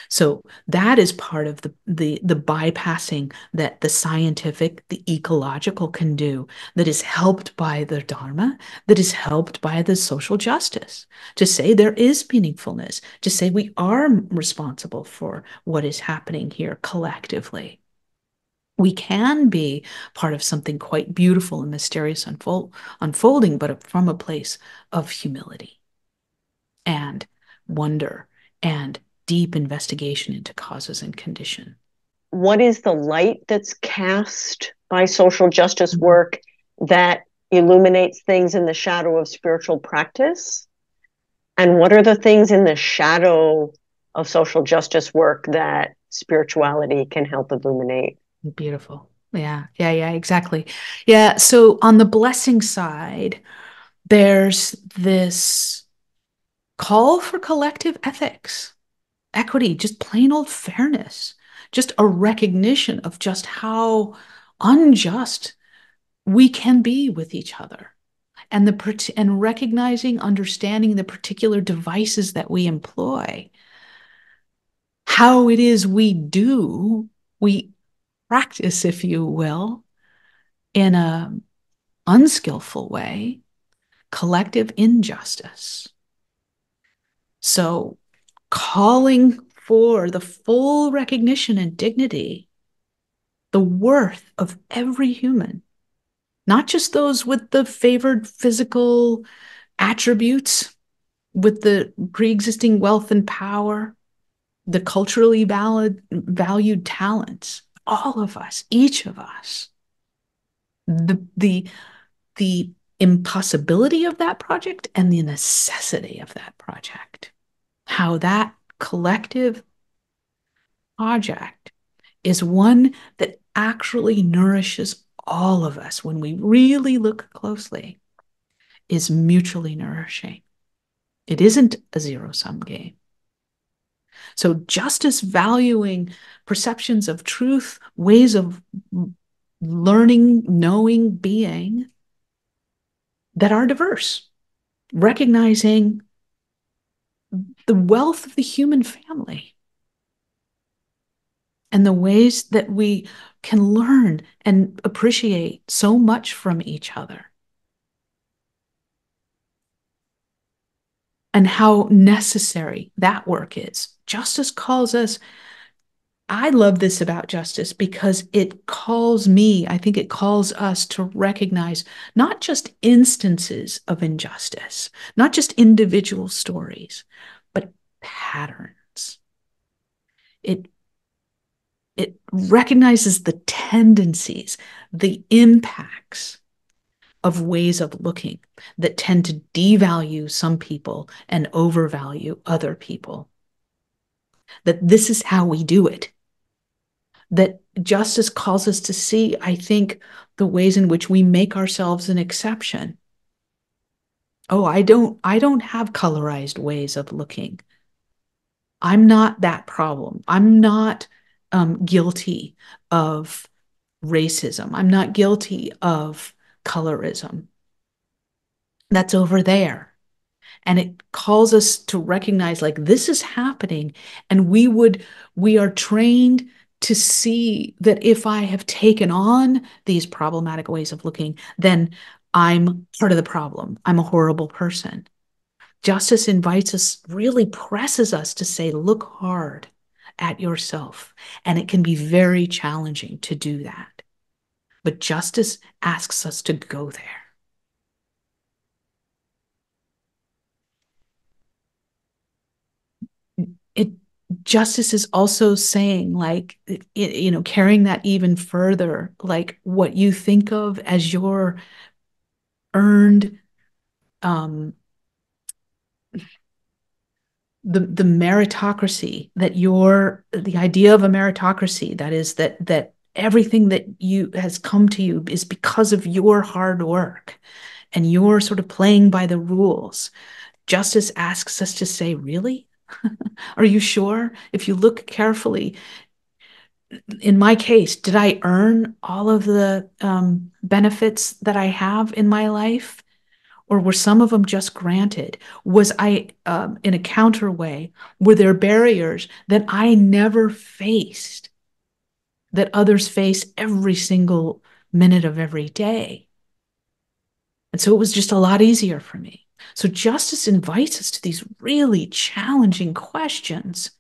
So that is part of the bypassing that the scientific, the ecological can do, that is helped by the Dharma, that is helped by the social justice. To say there is meaningfulness, to say we are responsible for what is happening here collectively. We can be part of something quite beautiful and mysterious unfolding, but from a place of humility and wonder and deep investigation into causes and condition. What is the light that's cast by social justice work that illuminates things in the shadow of spiritual practice? And what are the things in the shadow of social justice work that spirituality can help illuminate? Beautiful. Yeah, exactly. Yeah. So on the blessing side, there's this call for collective ethics, equity, just plain old fairness, just a recognition of just how unjust we can be with each other, and recognizing, understanding the particular devices that we employ, how it is we practice, if you will, in a unskillful way, collective injustice. So calling for the full recognition and dignity, the worth of every human, not just those with the favored physical attributes, with the pre-existing wealth and power, the culturally valued talents, all of us, each of us. The impossibility of that project and the necessity of that project. How that collective project is one that actually nourishes all of us when we really look closely, is mutually nourishing. It isn't a zero-sum game. So justice valuing perceptions of truth, ways of learning, knowing, being that are diverse, recognizing the wealth of the human family and the ways that we can learn and appreciate so much from each other. And how necessary that work is. Justice calls us. I love this about justice because it calls me, I think it calls us to recognize not just instances of injustice, not just individual stories, but patterns. It, it recognizes the tendencies, the impacts of ways of looking that tend to devalue some people and overvalue other people. That this is how we do it. That justice calls us to see, I think, the ways in which we make ourselves an exception. Oh, I don't have colorized ways of looking. I'm not that problem. I'm not guilty of racism. I'm not guilty of colorism. That's over there. And it calls us to recognize like this is happening, and we are trained to see that if I have taken on these problematic ways of looking, then I'm part of the problem. I'm a horrible person. Justice invites us, really presses us to say, look hard at yourself. And it can be very challenging to do that. But justice asks us to go there. It justice is also saying, like, carrying that even further, like what you think of as your earned, um, the meritocracy, the idea of a meritocracy, that is that everything that you has come to you is because of your hard work and you're sort of playing by the rules. Justice asks us to say, really? Are you sure? If you look carefully, in my case, did I earn all of the benefits that I have in my life? Or were some of them just granted? Was I, in a counter way, were there barriers that I never faced that others face every single minute of every day? And so it was just a lot easier for me. So justice invites us to these really challenging questions.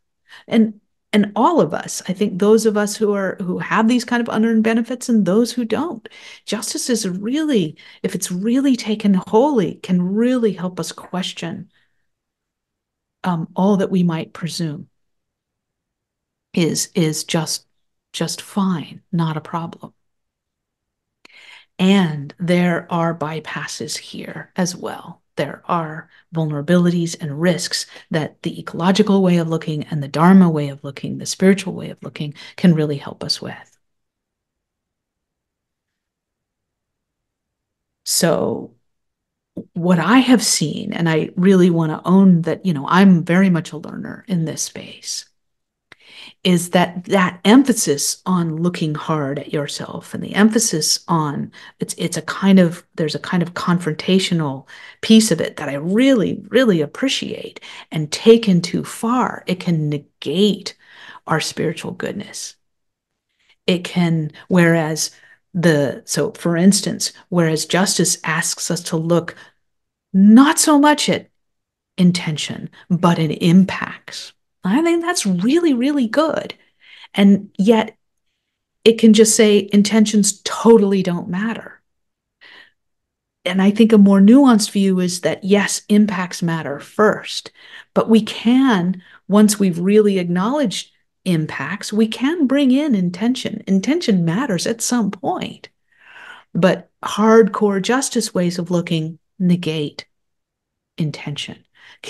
And and all of us, I think those of us who have these kind of unearned benefits and those who don't, justice is really, if it's really taken wholly, can really help us question all that we might presume is just fine, not a problem. And there are bypasses here as well. There are vulnerabilities and risks that the ecological way of looking and the Dharma way of looking, the spiritual way of looking, can really help us with. So, what I have seen, and I really want to own that, I'm very much a learner in this space, is that emphasis on looking hard at yourself and the emphasis on it's a kind of there's a kind of confrontational piece of it that I really really appreciate, and taken too far it can negate our spiritual goodness. It can, whereas so for instance, whereas justice asks us to look not so much at intention but at impacts, I think that's really really good. And yet it can just say intentions totally don't matter. And I think a more nuanced view is that, yes, impacts matter first, but we can, once we've really acknowledged impacts, we can bring in intention. Intention matters at some point, but hardcore justice ways of looking negate intention,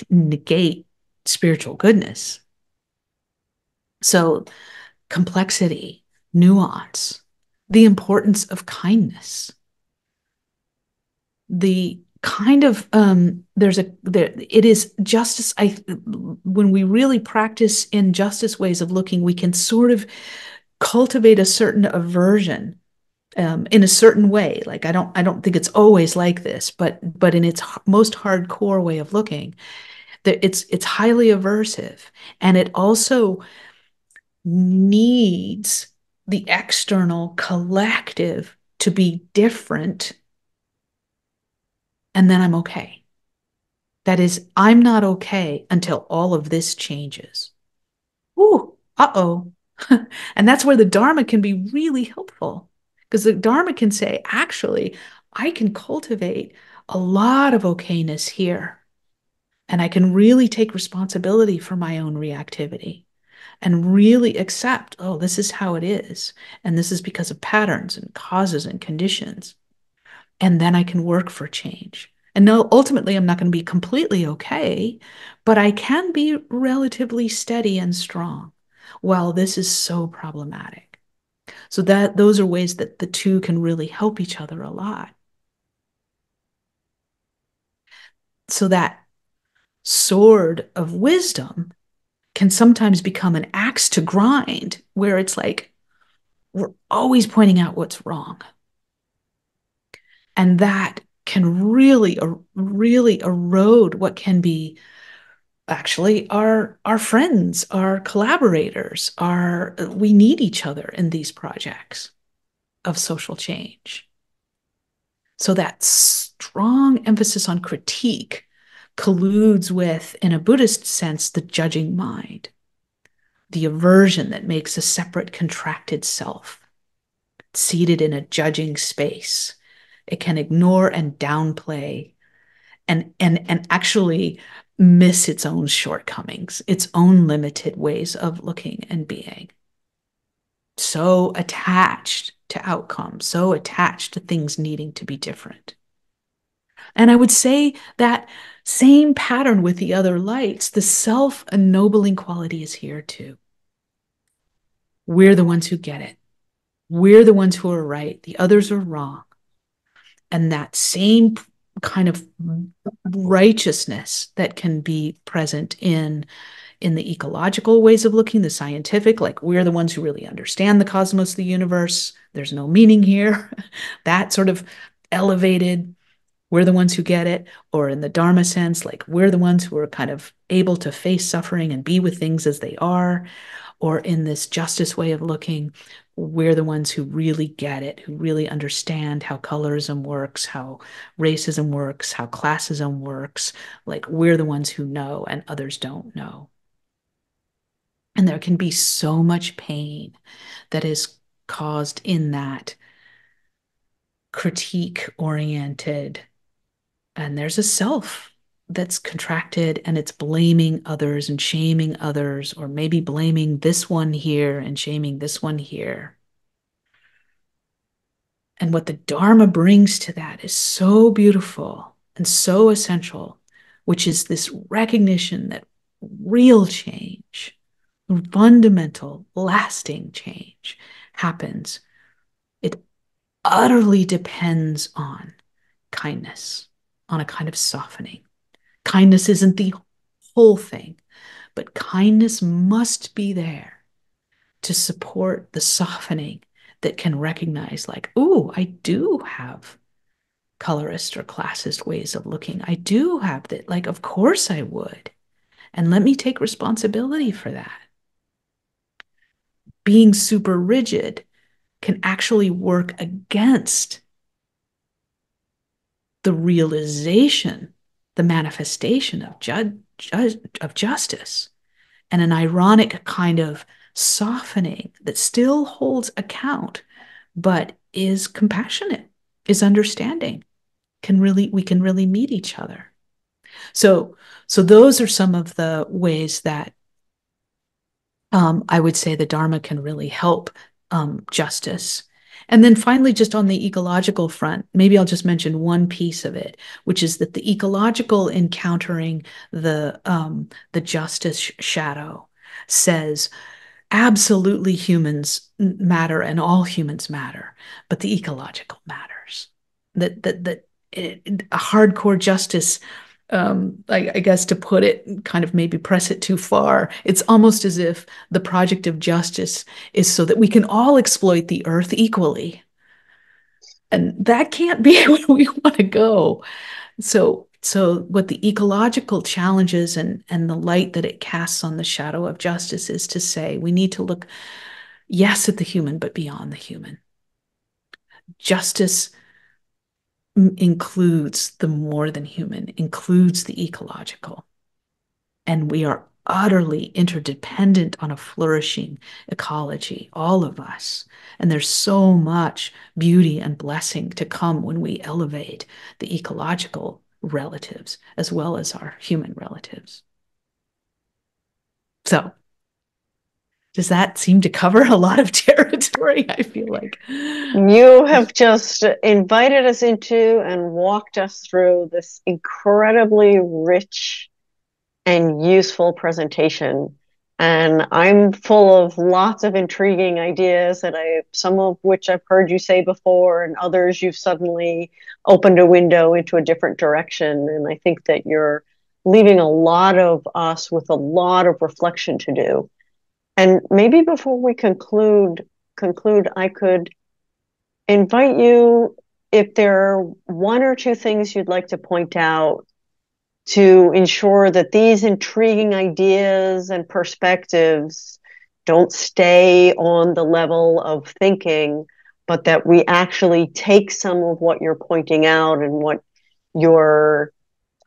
negate spiritual goodness. So complexity, nuance, the importance of kindness, the kind of it is justice. When we really practice in justice ways of looking, we can sort of cultivate a certain aversion in a certain way. Like I don't think it's always like this, but in its most hardcore way of looking, that it's highly aversive, and it also needs the external collective to be different, and then I'm okay. That is, I'm not okay until all of this changes. Ooh, uh-oh. And that's where the Dharma can be really helpful, because the Dharma can say, actually, I can cultivate a lot of okayness here, and I can really take responsibility for my own reactivity and really accept, oh, this is how it is. And this is because of patterns and causes and conditions. And then I can work for change. And no, ultimately, I'm not going to be completely okay, but I can be relatively steady and strong while this is so problematic. So that those are ways that the two can really help each other a lot. So that sword of wisdom can sometimes become an axe to grind, where it's like we're always pointing out what's wrong. And that can really erode what can be actually our friends, our collaborators, we need each other in these projects of social change. So that strong emphasis on critique colludes with, in a Buddhist sense, the judging mind, the aversion that makes a separate contracted self seated in a judging space. It can ignore and downplay and actually miss its own shortcomings, its own limited ways of looking and being. So attached to outcomes, so attached to things needing to be different. And I would say that same pattern with the other lights, the self-ennobling quality is here too. We're the ones who get it. We're the ones who are right. The others are wrong. And that same kind of righteousness that can be present in the ecological ways of looking, the scientific, like we're the ones who really understand the cosmos, the universe, there's no meaning here, that sort of elevated, we're the ones who get it, or in the Dharma sense, like we're the ones who are kind of able to face suffering and be with things as they are, or in this justice way of looking, we're the ones who really get it, who really understand how colorism works, how racism works, how classism works. Like we're the ones who know and others don't know. And there can be so much pain that is caused in that critique oriented. And there's a self that's contracted and it's blaming others and shaming others, or maybe blaming this one here and shaming this one here. And what the Dharma brings to that is so beautiful and so essential, which is this recognition that real change, fundamental, lasting change happens. It utterly depends on kindness, on a kind of softening. Kindness isn't the whole thing, but kindness must be there to support the softening that can recognize, like, oh, I do have colorist or classist ways of looking. I do have that. Like, of course I would. And let me take responsibility for that. Being super rigid can actually work against the realization, the manifestation of justice, and an ironic kind of softening that still holds account, but is compassionate, is understanding. We can really meet each other. So, so those are some of the ways that I would say the Dharma can really help justice. And then finally, just on the ecological front, maybe I'll just mention one piece of it, which is that the ecological encountering the justice shadow says absolutely humans matter and all humans matter, but the ecological matters. A hardcore justice, I guess to put it, kind of maybe press it too far, it's almost as if the project of justice is so that we can all exploit the earth equally. And that can't be where we want to go. So what the ecological challenges and the light that it casts on the shadow of justice is to say we need to look, yes, at the human, but beyond the human. Justice includes the more than human, includes the ecological. And we are utterly interdependent on a flourishing ecology, all of us. And there's so much beauty and blessing to come when we elevate the ecological relatives as well as our human relatives. So, does that seem to cover a lot of territory? I feel like you have just invited us into and walked us through this incredibly rich and useful presentation. And I'm full of lots of intriguing ideas some of which I've heard you say before, and others you've suddenly opened a window into a different direction. And I think that you're leaving a lot of us with a lot of reflection to do. And maybe before we conclude, I could invite you, if there are one or two things you'd like to point out to ensure that these intriguing ideas and perspectives don't stay on the level of thinking, but that we actually take some of what you're pointing out and what you're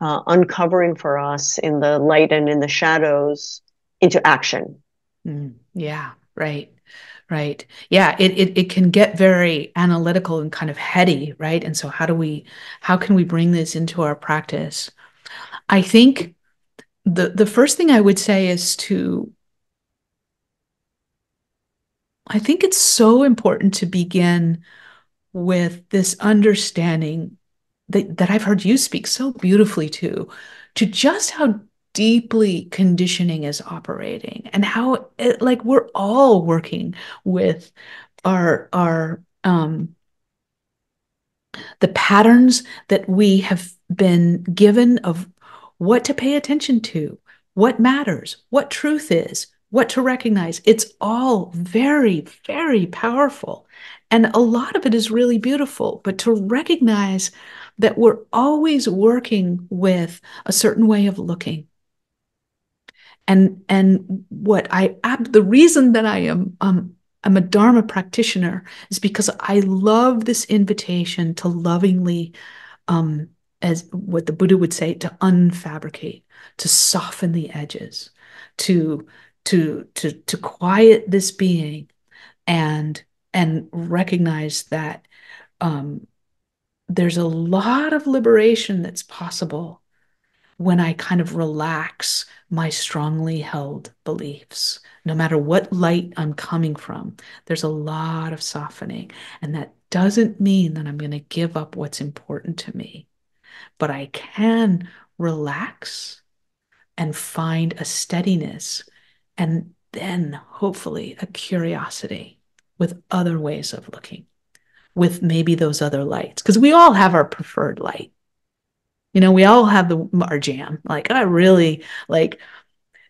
uncovering for us in the light and in the shadows into action. Yeah, right. Right. Yeah, it can get very analytical and kind of heady, right? And so how can we bring this into our practice? I think the first thing I would say is to, I think it's so important to begin with this understanding that I've heard you speak so beautifully to just how deeply conditioning is operating and how like we're all working with our the patterns that we have been given of what to pay attention to, what matters, what truth is, what to recognize. It's all very, very powerful. And a lot of it is really beautiful. But to recognize that we're always working with a certain way of looking. And what the reason that I'm a Dharma practitioner is because I love this invitation to lovingly, um, as what the Buddha would say, to unfabricate, to soften the edges, to to quiet this being and recognize that um, there's a lot of liberation that's possible when I kind of relax my strongly held beliefs. No matter what light I'm coming from, there's a lot of softening. And that doesn't mean that I'm going to give up what's important to me, but I can relax and find a steadiness and then hopefully a curiosity with other ways of looking, with maybe those other lights. Because we all have our preferred light. You know, we all have our jam. Like, I really like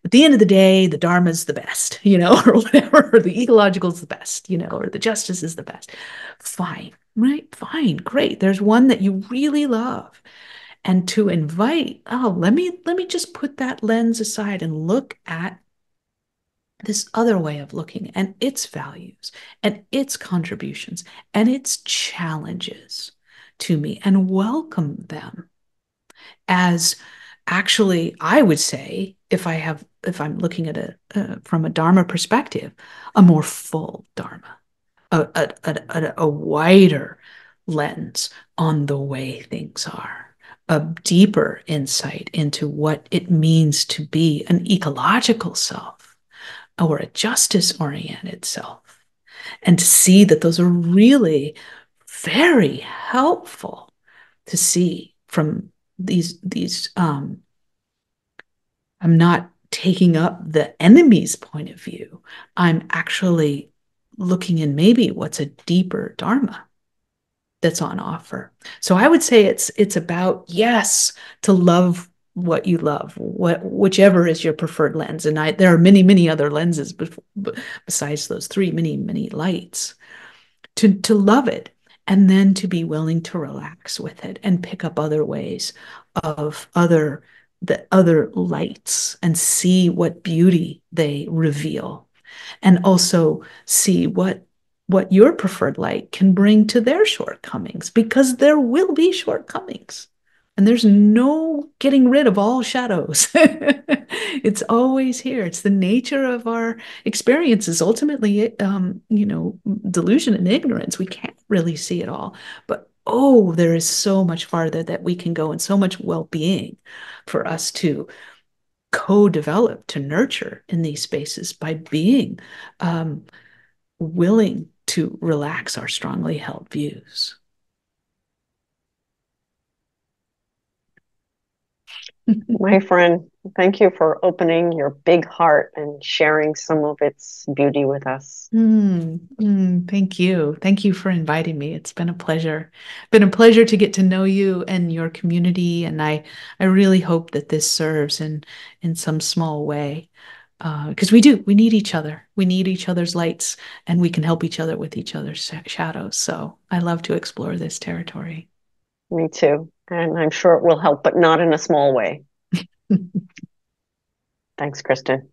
at the end of the day, the Dharma is the best, you know, or whatever, or the ecological is the best, you know, or the justice is the best. Fine, right? Fine, great. There's one that you really love. And to invite, oh, let me just put that lens aside and look at this other way of looking and its values and its contributions and its challenges to me and welcome them as actually, I would say, if I'm looking at it from a Dharma perspective, a more full Dharma, a wider lens on the way things are, a deeper insight into what it means to be an ecological self or a justice oriented self, and to see that those are really very helpful to see from these I'm not taking up the enemy's point of view. I'm actually looking in maybe what's a deeper dharma that's on offer. So I would say it's about, yes, to love what you love, whichever is your preferred lens. And there are many other lenses besides those three, many lights to love it, and then to be willing to relax with it and pick up other ways of the other lights and see what beauty they reveal, and also see what your preferred light can bring to their shortcomings, because there will be shortcomings and there's no getting rid of all shadows. It's always here. It's the nature of our experiences. Ultimately, delusion and ignorance, we can't really see it all. But oh, there is so much farther that we can go and so much well-being for us to co-develop, to nurture in these spaces by being um, willing to relax our strongly held views. My friend, thank you for opening your big heart and sharing some of its beauty with us. Thank you. Thank you for inviting me. It's been a pleasure. Been a pleasure to get to know you and your community. And I really hope that this serves in some small way. Because we need each other. We need each other's lights, and we can help each other with each other's shadows. So I love to explore this territory. Me too. And I'm sure it will help, but not in a small way. Thanks, Kristin.